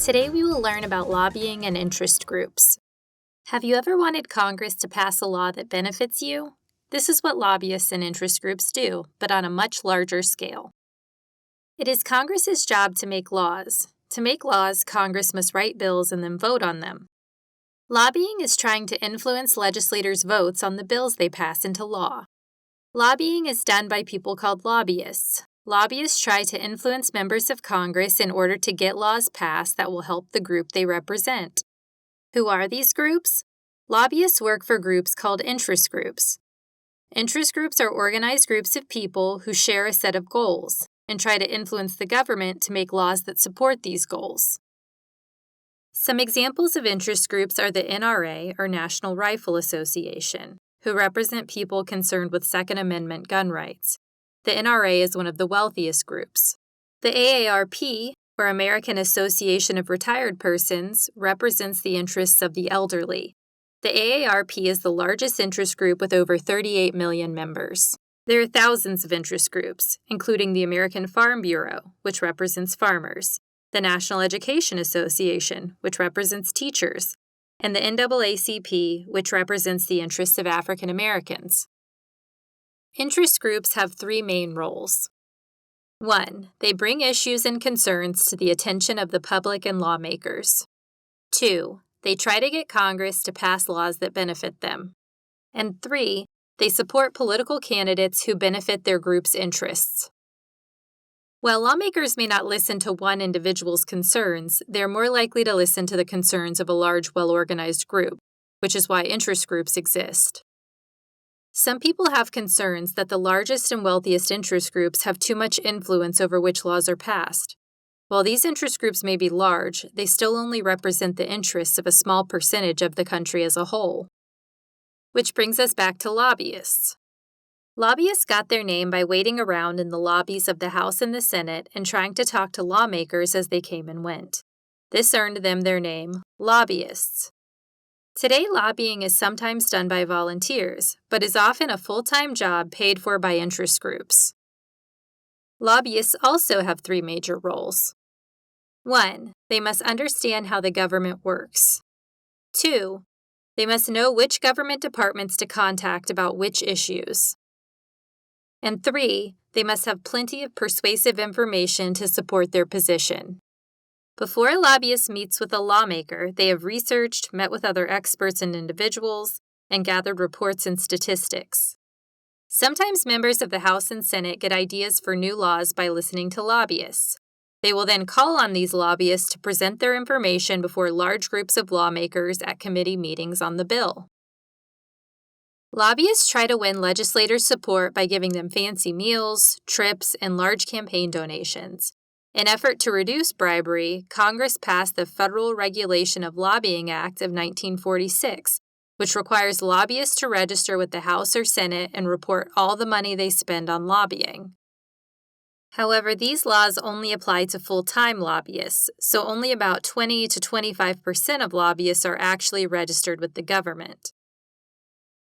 Today we will learn about lobbying and interest groups. Have you ever wanted Congress to pass a law that benefits you? This is what lobbyists and interest groups do, but on a much larger scale. It is Congress's job to make laws. To make laws, Congress must write bills and then vote on them. Lobbying is trying to influence legislators' votes on the bills they pass into law. Lobbying is done by people called lobbyists. Lobbyists try to influence members of Congress in order to get laws passed that will help the group they represent. Who are these groups? Lobbyists work for groups called interest groups. Interest groups are organized groups of people who share a set of goals and try to influence the government to make laws that support these goals. Some examples of interest groups are the NRA, or National Rifle Association, who represent people concerned with Second Amendment gun rights. The NRA is one of the wealthiest groups. The AARP, or American Association of Retired Persons, represents the interests of the elderly. The AARP is the largest interest group with over 38 million members. There are thousands of interest groups, including the American Farm Bureau, which represents farmers, the National Education Association, which represents teachers, and the NAACP, which represents the interests of African Americans. Interest groups have three main roles. 1. They bring issues and concerns to the attention of the public and lawmakers. 2. They try to get Congress to pass laws that benefit them. And 3. They support political candidates who benefit their group's interests. While lawmakers may not listen to one individual's concerns, they are more likely to listen to the concerns of a large, well-organized group, which is why interest groups exist. Some people have concerns that the largest and wealthiest interest groups have too much influence over which laws are passed. While these interest groups may be large, they still only represent the interests of a small percentage of the country as a whole. Which brings us back to lobbyists. Lobbyists got their name by waiting around in the lobbies of the House and the Senate and trying to talk to lawmakers as they came and went. This earned them their name, lobbyists. Today, lobbying is sometimes done by volunteers, but is often a full-time job paid for by interest groups. Lobbyists also have three major roles. 1. They must understand how the government works. 2. They must know which government departments to contact about which issues. And 3. They must have plenty of persuasive information to support their position. Before a lobbyist meets with a lawmaker, they have researched, met with other experts and individuals, and gathered reports and statistics. Sometimes members of the House and Senate get ideas for new laws by listening to lobbyists. They will then call on these lobbyists to present their information before large groups of lawmakers at committee meetings on the bill. Lobbyists try to win legislators' support by giving them fancy meals, trips, and large campaign donations. In an effort to reduce bribery, Congress passed the Federal Regulation of Lobbying Act of 1946, which requires lobbyists to register with the House or Senate and report all the money they spend on lobbying. However, these laws only apply to full-time lobbyists, so only about 20 to 25% of lobbyists are actually registered with the government.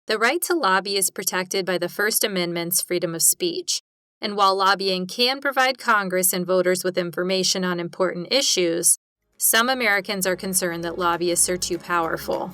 The right to lobby is protected by the First Amendment's freedom of speech. And while lobbying can provide Congress and voters with information on important issues, some Americans are concerned that lobbyists are too powerful.